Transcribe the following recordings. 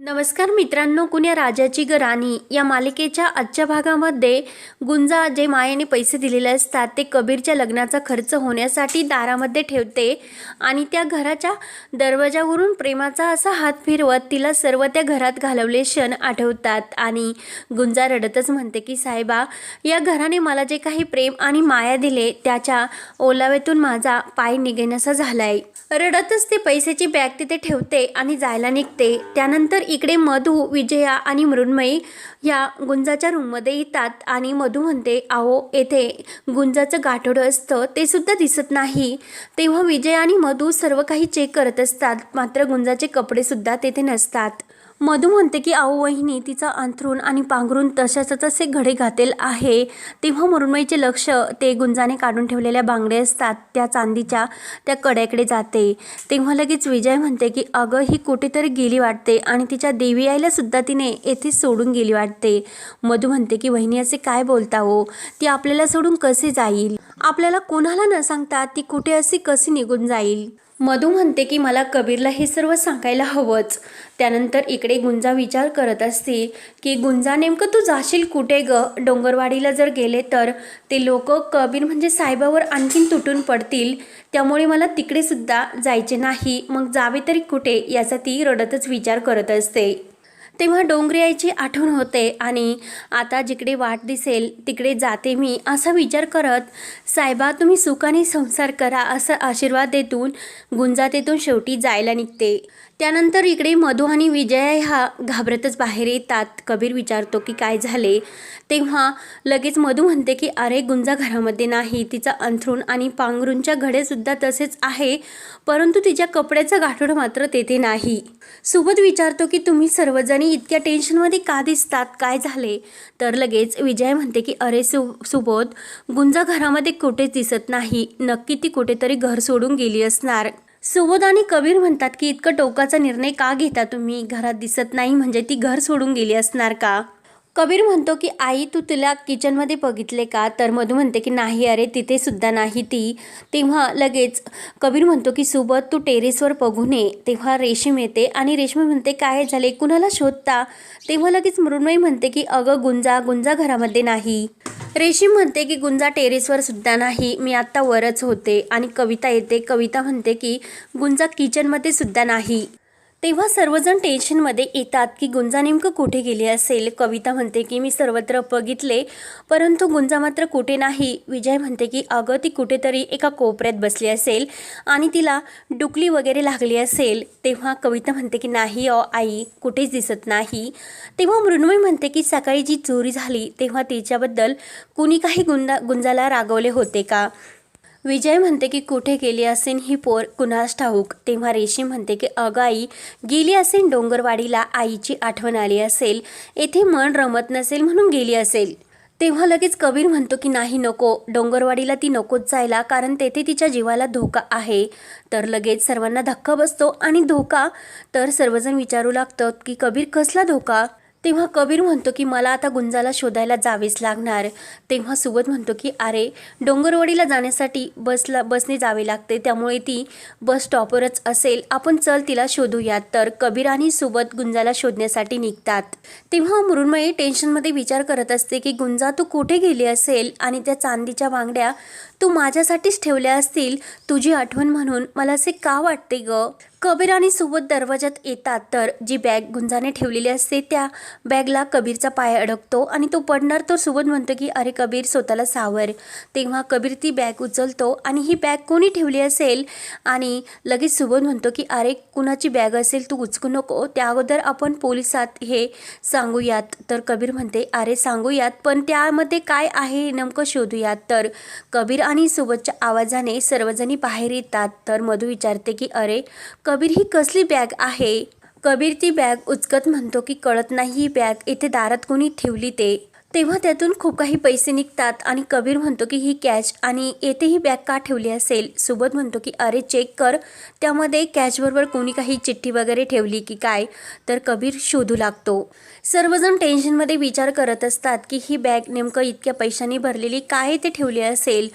नमस्कार मित्रांनो, कुण्या राजाची ग राणी या मालिकेच्या आजच्या भागामध्ये गुंजा जे मायेने पैसे दिलेले असतात ते कबीरच्या लग्नाचा खर्च होण्यासाठी दारामध्ये ठेवते आणि त्या घराच्या दरवाजावरून प्रेमाचा असा हात फिरवत तिला सर्व त्या घरात घालवले क्षण आठवतात आणि गुंजा रडतच म्हणते की साहेबा, या घराने मला जे काही प्रेम आणि माया दिले त्याच्या ओलाव्यातून माझा पाय निघेनासा झालाय। रडतच ते पैशाची बॅग तिथे ठेवते आणि जायला निघते। त्यानंतर इकडे मधू, विजया आणि मृण्मयी या गुंजाच्या रूममध्ये येतात आणि मधू म्हणते, अहो येथे गुंजाचं गाठोडं असतं ते सुद्धा दिसत नाही। तेव्हा विजया आणि मधू सर्व काही चेक करत असतात, मात्र गुंजाचे कपडे सुद्धा तेथे नसतात। मधू म्हणते की अहो वहिनी, तिचा अंथरूण आणि पांघरून तशाच तसे घडे घातेल आहे। तेव्हा मृण्मयीचे लक्ष ते गुंजाने काढून ठेवलेल्या बांगड्या असतात त्या चांदीच्या त्या कड्याकडे जाते। तेव्हा लगेच विजय म्हणते की अगं, ही कुठेतरी गेली वाटते आणि तिच्या देवी आईला सुद्धा तिने येथे सोडून गेली वाटते। मधू म्हणते की वहिनी, असे काय बोलता हो, ती आपल्याला सोडून कसे जाईल? आपल्याला कोणाला न सांगता ती कुठे अशी कशी निघून जाईल? मधू म्हणते की मला कबीरला हे सर्व सांगायला हवंच। त्यानंतर इकडे गुंजा विचार करत असते की गुंजा, नेमकं तू जाशील कुठे ग? डोंगरवाडीला जर गेले तर ते लोक कबीर म्हणजे साहेबावर आणखीन तुटून पडतील, त्यामुळे मला तिकडे सुद्धा जायचे नाही। मग जावे तरी कुठे याचा ती रडतच विचार करत असते। तेव्हा डोंगरी आईची आठवण होते आणि आता जिकडे वाट दिसेल तिकडे जाते मी असा विचार करत साहेबा, तुम्ही सुखाने संसार करा असा आशीर्वाद देतून गुंजा तेथून शेवटी जायला निघते। त्यानंतर इकडे मधू आणि विजया ह्या घाबरतच बाहेर येतात। कबीर विचारतो की काय झाले? तेव्हा लगेच मधू म्हणते की अरे, गुंजा घरामध्ये नाही, तिचा अंथरूण आणि पांघरूणच्या घडेसुद्धा तसेच आहे, परंतु तिच्या कपड्याचा गाठोडा मात्र तेथे नाही। सुबोध विचारतो की तुम्ही सर्वजणी इतक्या टेन्शनमध्ये का दिसतात, काय झाले? तर लगेच विजय म्हणते की अरे सुबोध, गुंजा घरामध्ये कुठेच दिसत नाही, नक्की ती कुठेतरी घर सोडून गेली असणार। सुबोध आणि कबीर म्हणतात की इतका टोकाचा निर्णय का घेता तुम्ही? घरात दिसत नाही म्हणजे ती घर सोडून गेली असणार का? कबीर म्हणतो की आई, तू तिला किचनमध्ये बघितले का? तर मधू म्हणते की नाही, अरे तिथे सुद्धा नाही ती। तेव्हा लगेच कबीर म्हणतो की सुबोध, तू टेरेसवर बघून ये। तेव्हा रेशीम येते आणि रेशमी म्हणते काय झाले, कुणाला शोधता? तेव्हा लगेच मृण्मयी म्हणते की अगं गुंजा घरामध्ये नाही। रेशीम म्हणते की गुंजा टेरेसवर सुद्धा नाही, मी आत्ता वरच होते। आणि कविता येते, कविता म्हणते की गुंजा किचनमध्ये सुद्धा नाही। तेव्हा सर्वजण टेन्शनमध्ये येतात की गुंजा नेमकं कुठे गेली असेल। कविता म्हणते की मी सर्वत्र बघितले, परंतु गुंजा मात्र कुठे नाही। विजय म्हणते की अगं, ती कुठेतरी एका कोपऱ्यात बसली असेल आणि तिला डुकली वगैरे लागली असेल। तेव्हा कविता म्हणते की नाही आई, कुठेच दिसत नाही। तेव्हा मृण्मयी म्हणते की सकाळी जी चोरी झाली तेव्हा तिच्याबद्दल कुणी काही गुंजाला रागवले होते का? विजय म्हणते की कुठे गेली असेल ही पोर, कुणास ठाऊक। तेव्हा रेशीम म्हणते की अगं आई, गेली असेल डोंगरवाडीला, आईची आठवण आली असेल, येथे मन रमत नसेल म्हणून गेली असेल। तेव्हा लगेच कबीर म्हणतो की नाही, नको, डोंगरवाडीला ती नकोच जायला, कारण तेथे तिच्या जीवाला धोका आहे। तर लगेच सर्वांना धक्का बसतो आणि धोका, तर सर्वजण विचारू लागतात की कबीर, कसला धोका? तेव्हा कबीर म्हणतो की मला आता गुंजाला शोधायला जावेच लागणार। तेव्हा सुबोध म्हणतो की अरे, डोंगरवाडीला जाण्यासाठी बसने जावे लागते, त्यामुळे ती बस स्टॉपवरच असेल, आपण चल तिला शोधूयात। तर कबीर आणि सुबोध गुंजाला शोधण्यासाठी निघतात। तेव्हा मृण्मयी टेन्शनमध्ये विचार करत असते की गुंजा, तू कुठे गेली असेल आणि त्या चांदीच्या बांगड्या तू माझ्यासाठीच ठेवल्या असतील, तुझी आठवण म्हणून, मला असे का वाटते ग? कबीर आणि सुबोध दरवाजात येतात तर जी बॅग गुंजाने ठेवलेली असते त्या बॅगला कबीरचा पाय अडकतो आणि तो पडणार, तो सुबोध म्हणतो की अरे कबीर, स्वतःला सावर। तेव्हा कबीर ती बॅग उचलतो आणि ही बॅग कोणी ठेवली असेल आणि लगेच सुबोध म्हणतो की अरे, कुणाची बॅग असेल तू उचकू नको, त्या अगोदर आपण पोलिसात हे सांगूयात। तर कबीर म्हणते अरे सांगूयात, पण त्यामध्ये काय आहे नेमकं शोधूयात। तर कबीर आणि सुबोधच्या आवाजाने सर्वजणी बाहेर येतात। तर मधू विचारते की अरे कबीर, ही कसली बॅग आहे? कबीर ती बॅग उचकत म्हणतो की कळत नाही ही बॅग इथे दारात कोणी ठेवली ते। तेव्हा त्यातून खूप काही पैसे निघतात आणि कबीर म्हणतो की ही कॅश आणि येथे ही बॅग का ठेवली असेल. सुबोध म्हणतो की अरे चेक कर, त्यामध्ये कॅशबरोबर कोणी काही चिठ्ठी वगैरे ठेवली की काय. तर कबीर शोधू लागतो. सर्वजण टेन्शनमध्ये विचार करत असतात की ही बॅग नेमकं इतक्या पैशांनी भरलेली काय ते ठेवली असेल.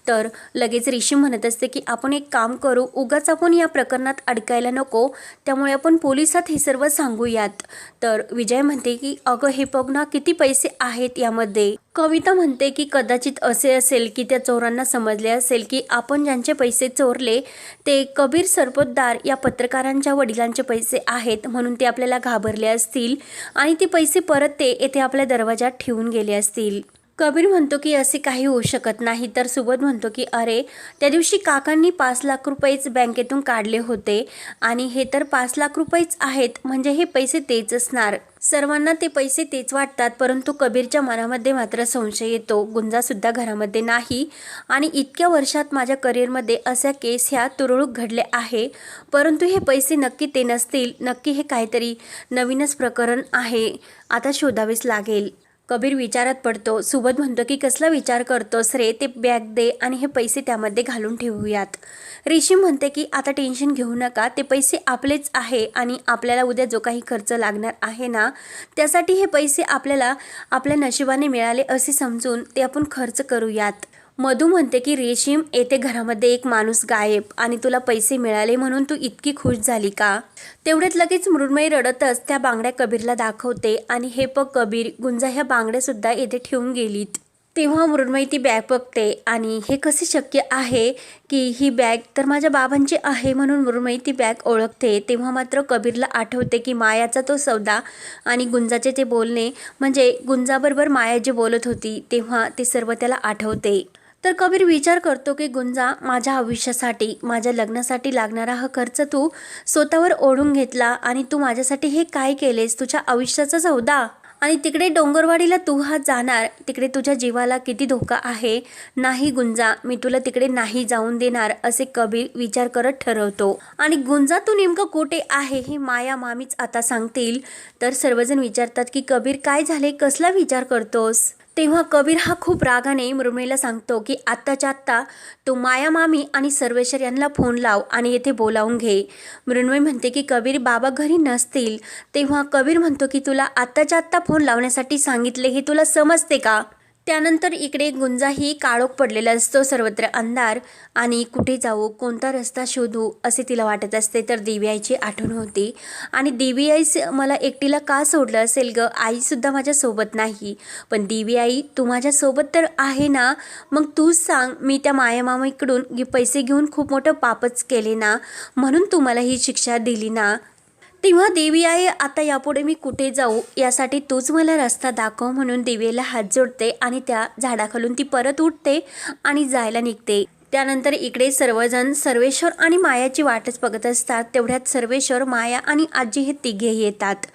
तर लगेच रेशीम म्हणत असते की आपण एक काम करू, उगाच आपण या प्रकरणात अडकायला नको, त्यामुळे आपण पोलिसात हे सर्व सांगूयात. तर विजय म्हणते की अगं हे बघ ना किती पैसे आहेत यामध्ये. कविता म्हणते की कदाचित असे असेल की त्या चोरांना समजले असेल की आपण ज्यांचे पैसे चोरले ते कबीर सरपोतदार या पत्रकारांच्या वडिलांचे पैसे आहेत, म्हणून ते आपल्याला घाबरले असतील आणि ते पैसे परत ते येथे आपल्या दरवाजात ठेवून गेले असतील. कबीर म्हणतो की असे काही होऊ शकत नाही. तर सुबोध म्हणतो की अरे त्या दिवशी काकांनी 5 लाख रुपयेच बँकेतून काढले होते आणि हे तर 5 लाख रुपयेच आहेत, म्हणजे हे पैसे तेच असणार. सर्वांना ते पैसे तेच वाटतात, परंतु कबीरच्या मनामध्ये मात्र संशय येतो. गुंजासुद्धा घरामध्ये नाही आणि इतक्या वर्षात माझ्या करिअरमध्ये अशा केस ह्या तुरळक घडल्या आहे, परंतु हे पैसे नक्की ते नसतील. नक्की हे काहीतरी नवीनच प्रकरण आहे, आता शोधावेच लागेल. कबीर विचारात पडतो. सुबोध म्हणतो की कसला विचार करतोस रे, ते बॅग दे आणि हे पैसे त्यामध्ये घालून ठेवूयात. रेशीम म्हणते की आता टेन्शन घेऊ नका, ते पैसे आपलेच आहे आणि आपल्याला उद्या जो काही खर्च लागणार आहे ना, त्यासाठी हे पैसे आपल्याला आपल्या नशिबाने मिळाले असे समजून ते आपण खर्च करूयात. मधू म्हणते की रेशीम येथे घरामध्ये एक माणूस गायब आणि तुला पैसे मिळाले म्हणून तू इतकी खुश झाली का. तेवढ्यात लगेच मृण्मयी रडतच त्या बांगड्या कबीरला दाखवते आणि हे बघ कबीर, गुंजा ह्या बांगड्या सुद्धा येथे ठेवून गेलीत. तेव्हा मृण्मयी ती बॅग बघते आणि हे कसे शक्य आहे की ही बॅग तर माझ्या बाबांची आहे, म्हणून मृण्मयी ती बॅग ओळखते. तेव्हा मात्र कबीरला आठवते की मायाचा तो सौदा आणि गुंजाचे ते बोलणे, म्हणजे गुंजाबरोबर माया जे बोलत होती तेव्हा ते सर्व त्याला आठवते. तर कबीर विचार करतो की गुंजा, माझ्या आयुष्यासाठी, माझ्या लग्नासाठी लागणारा हा खर्च तू स्वतःवर ओढून घेतला आणि तू माझ्यासाठी हे काय केलेस, तुझ्या आयुष्याचा सौदा. आणि तिकडे डोंगरवाडीला तू हा जाणार, तिकडे तुझ्या जीवाला किती धोका आहे. नाही गुंजा, मी तुला तिकडे नाही जाऊन देणार, असे कबीर विचार करत ठरवतो. आणि गुंजा तू नेमकं कुठे आहे हे माया मामीच आता सांगतील. तर सर्वजण विचारतात की कबीर काय झाले, कसला विचार करतोस. तेव्हा कबीर हा खूप रागाने मृण्मयीला सांगतो की आत्ताच्या आत्ता तू माया मामी आणि सर्वेश्वर यांना फोन लाव आणि येथे बोलावून घे. मृण्मयी म्हणते की कबीर बाबा घरी नसतील. तेव्हा कबीर म्हणतो की तुला आत्ताच्या आत्ता फोन लावण्यासाठी सांगितले हे तुला समजते का. त्यानंतर इकडे गुंजाही काळोख पडलेला असतो, सर्वत्र अंधार आणि कुठे जाऊ, कोणता रस्ता शोधू असे तिला वाटत असते. तर देवी आईची आठवण होती आणि देवी आई मला एकटीला का सोडलं असेल ग, आईसुद्धा माझ्यासोबत नाही. पण देवी आई तू माझ्यासोबत तर आहे ना, मग तूच सांग, मी त्या मायामामीकडून पैसे घेऊन खूप मोठं पापच केले ना, म्हणून तू मला ही शिक्षा दिली ना. तेव्हा देवी आई आता यापुढे मी कुठे जाऊ यासाठी तूच मला रस्ता दाखव, म्हणून देवीला हात जोडते आणि त्या झाडाखालून ती परत उठते आणि जायला निघते. त्यानंतर इकडे सर्वजण सर्वेश्वर आणि मायाची वाटच बघत असतात. तेवढ्यात सर्वेश्वर, माया आणि आजी हे तिघे येतात.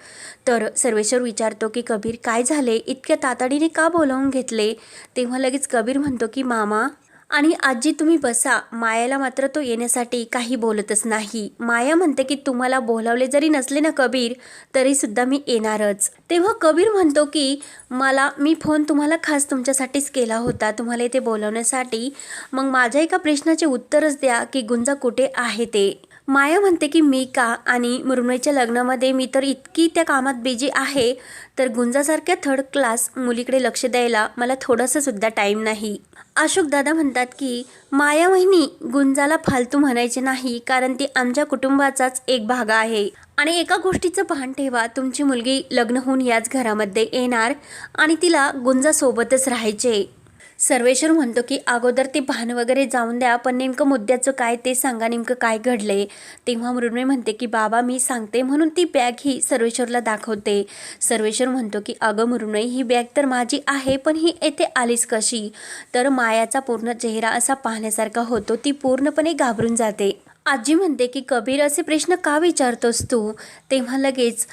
तर सर्वेश्वर विचारतो की कबीर काय झाले, इतक्या तातडीने का बोलावून घेतले. तेव्हा लगेच कबीर म्हणतो की मामा आणि आजी तुम्ही बसा. मायाला मात्र तो येण्यासाठी काही बोलतच नाही. माया म्हणते की तुम्हाला बोलावले जरी नसले ना कबीर, तरी सुद्धा मी येणारच. तेव्हा कबीर म्हणतो की मी फोन तुम्हाला खास तुमच्यासाठीच केला होता, तुम्हाला इथे बोलवण्यासाठी. मग माझ्या एका प्रश्नाचे उत्तरच द्या की गुंजा कुठे आहे ते. माया म्हणते की मी का, आणि मृण्मयीच्या लग्नामध्ये मी तर इतकी त्या कामात बिझी आहे, तर गुंजासारख्या थर्ड क्लास मुलीकडे लक्ष द्यायला मला थोडासा सुद्धा टाईम नाही. अशोक दादा म्हणतात की माया वहिनी, गुंजाला फालतू म्हणायचे नाही, कारण ती आमच्या कुटुंबाचाच एक भाग आहे. आणि एका गोष्टीचं भान ठेवा, तुमची मुलगी लग्न होऊन याच घरामध्ये येणार आणि तिला गुंजासोबतच राहायचे. सर्वेश्वर म्हणतो की अगोदर ते भान वगैरे जाऊन द्या, पण नेमकं मुद्द्याचं काय ते सांगा, नेमकं काय घडले. तेव्हा मृण्मयी म्हणते की बाबा मी सांगते, म्हणून ती बॅग ही सर्वेश्वरला दाखवते. सर्वेश्वर म्हणतो की अगं मृण्मयी, ही बॅग तर माझी आहे, पण ही येथे आलीच कशी. तर मायाचा पूर्ण चेहरा असा पाहण्यासारखा होतो, ती पूर्णपणे घाबरून जाते. आजी म्हणते की कबीर असे प्रश्न का विचारतोस तू. तेव्हा लगेच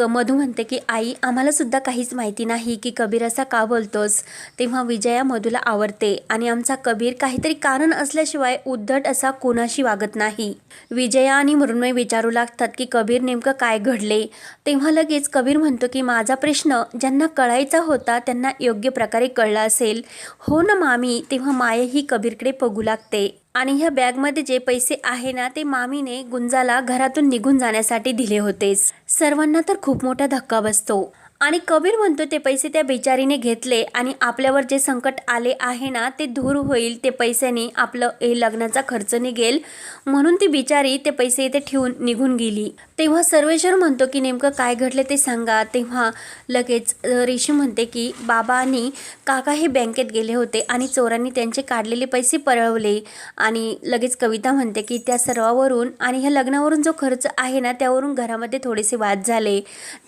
मधू म्हणते की आई आम्हाला सुद्धा काहीच माहिती नाही की कबीर असा का बोलतोस. तेव्हा विजया मधूला आवडते आणि आमचा कबीर काहीतरी कारण असल्याशिवाय उद्धट असा कोणाशी वागत नाही. विजया आणि मृण्मयी विचारू लागतात की कबीर नेमकं काय घडले. तेव्हा लगेच कबीर म्हणतो की माझा प्रश्न ज्यांना कळायचा होता त्यांना योग्य प्रकारे कळला असेल. हो ना मामी. तेव्हा माया ही कबीरकडे बघू लागते आणि ह्या बॅगमध्ये जे पैसे आहे ना ते मामीने गुंजाला घरातून निघून जाण्यासाठी दिले होतेच. सर्वांना तर खूप मोठा धक्का बसतो आणि कबीर म्हणतो ते पैसे त्या बिचारीने घेतले आणि आपल्यावर जे संकट आले आहे ना ते दूर होईल. ते पैशाने आपलं हे लग्नाचा खर्च निघेल म्हणून ती बिचारी ते पैसे इथे ठेवून निघून गेली. तेव्हा सर्वेश्वर म्हणतो की नेमकं काय घडले ते सांगा. तेव्हा लगेच ऋषी म्हणते की बाबा आणि काका हे बँकेत गेले होते आणि चोरांनी त्यांचे काढलेले पैसे पळवले. आणि लगेच कविता म्हणते की त्या सर्वावरून आणि ह्या लग्नावरून जो खर्च आहे ना त्यावरून घरामध्ये थोडेसे वाद झाले.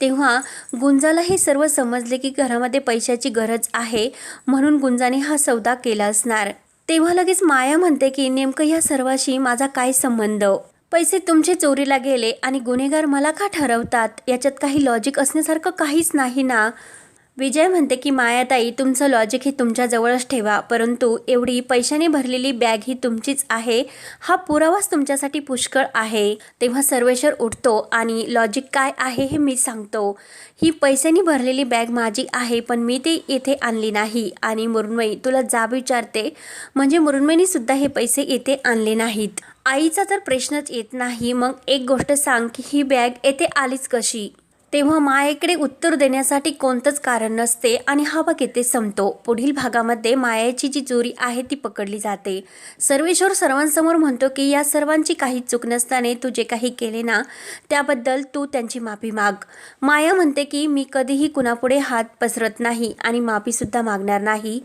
तेव्हा गुंजाला हे सर्व समजले की घरामध्ये पैशाची गरज आहे म्हणून गुंजाने हा सौदा केला असणार. तेव्हा लगेच माया म्हणते की नेमकं ह्या सर्वाशी माझा काय संबंध. पैसे तुमचे चोरीला गेले आणि गुन्हेगार मला का ठरवतात. याच्यात काही लॉजिक असण्यासारखं काहीच नाही ना. विजय म्हणते की मायाताई तुमचं लॉजिक हे तुमच्याजवळच ठेवा परंतु एवढी पैशाने भरलेली बॅग ही तुमचीच आहे हा पुरावाच तुमच्यासाठी पुष्कळ आहे. तेव्हा सर्वेश्वर उठतो आणि लॉजिक काय आहे हे मी सांगतो. ही पैशाने भरलेली बॅग माझी आहे पण मी ती इथे आणली नाही. आणि मृण्मयी तुला जाब विचारते म्हणजे मृण्मयीने सुद्धा हे पैसे इथे आणले नाहीत. आईचा तर प्रश्नच येत नाही. मग एक गोष्ट सांग की ही बॅग येथे आलीच कशी. तेव्हा मायेकडे उत्तर देण्यासाठी कोणतंच कारण नसते आणि हा भाग येथे संपतो. पुढील भागामध्ये मायाची जी चोरी आहे ती पकडली जाते. सर्वेश्वर सर्वांसमोर म्हणतो की या सर्वांची काही चूक नसताना तू जे काही केले ना त्याबद्दल तू त्यांची माफी माग. माया म्हणते की मी कधीही कुणापुढे हात पसरत नाही आणि माफीसुद्धा मागणार नाही.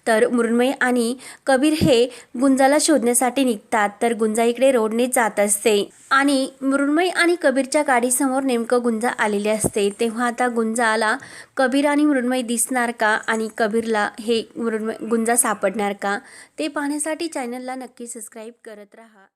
तर मृण्मयी आणि कबीर हे गुंजाला शोधण्यासाठी निघतात. तर गुंजा इकडे रोडने जात असते आणि मृण्मयी आणि कबीरच्या गाडीसमोर नेमकं गुंजा आलेली असते. तेव्हा आता गुंजाला कबीर आणि मृण्मयी दिसणार का आणि कबीरला हे गुंजा सापडणार का ते पाहण्यासाठी चॅनलला नक्की सबस्क्राईब करत राहा.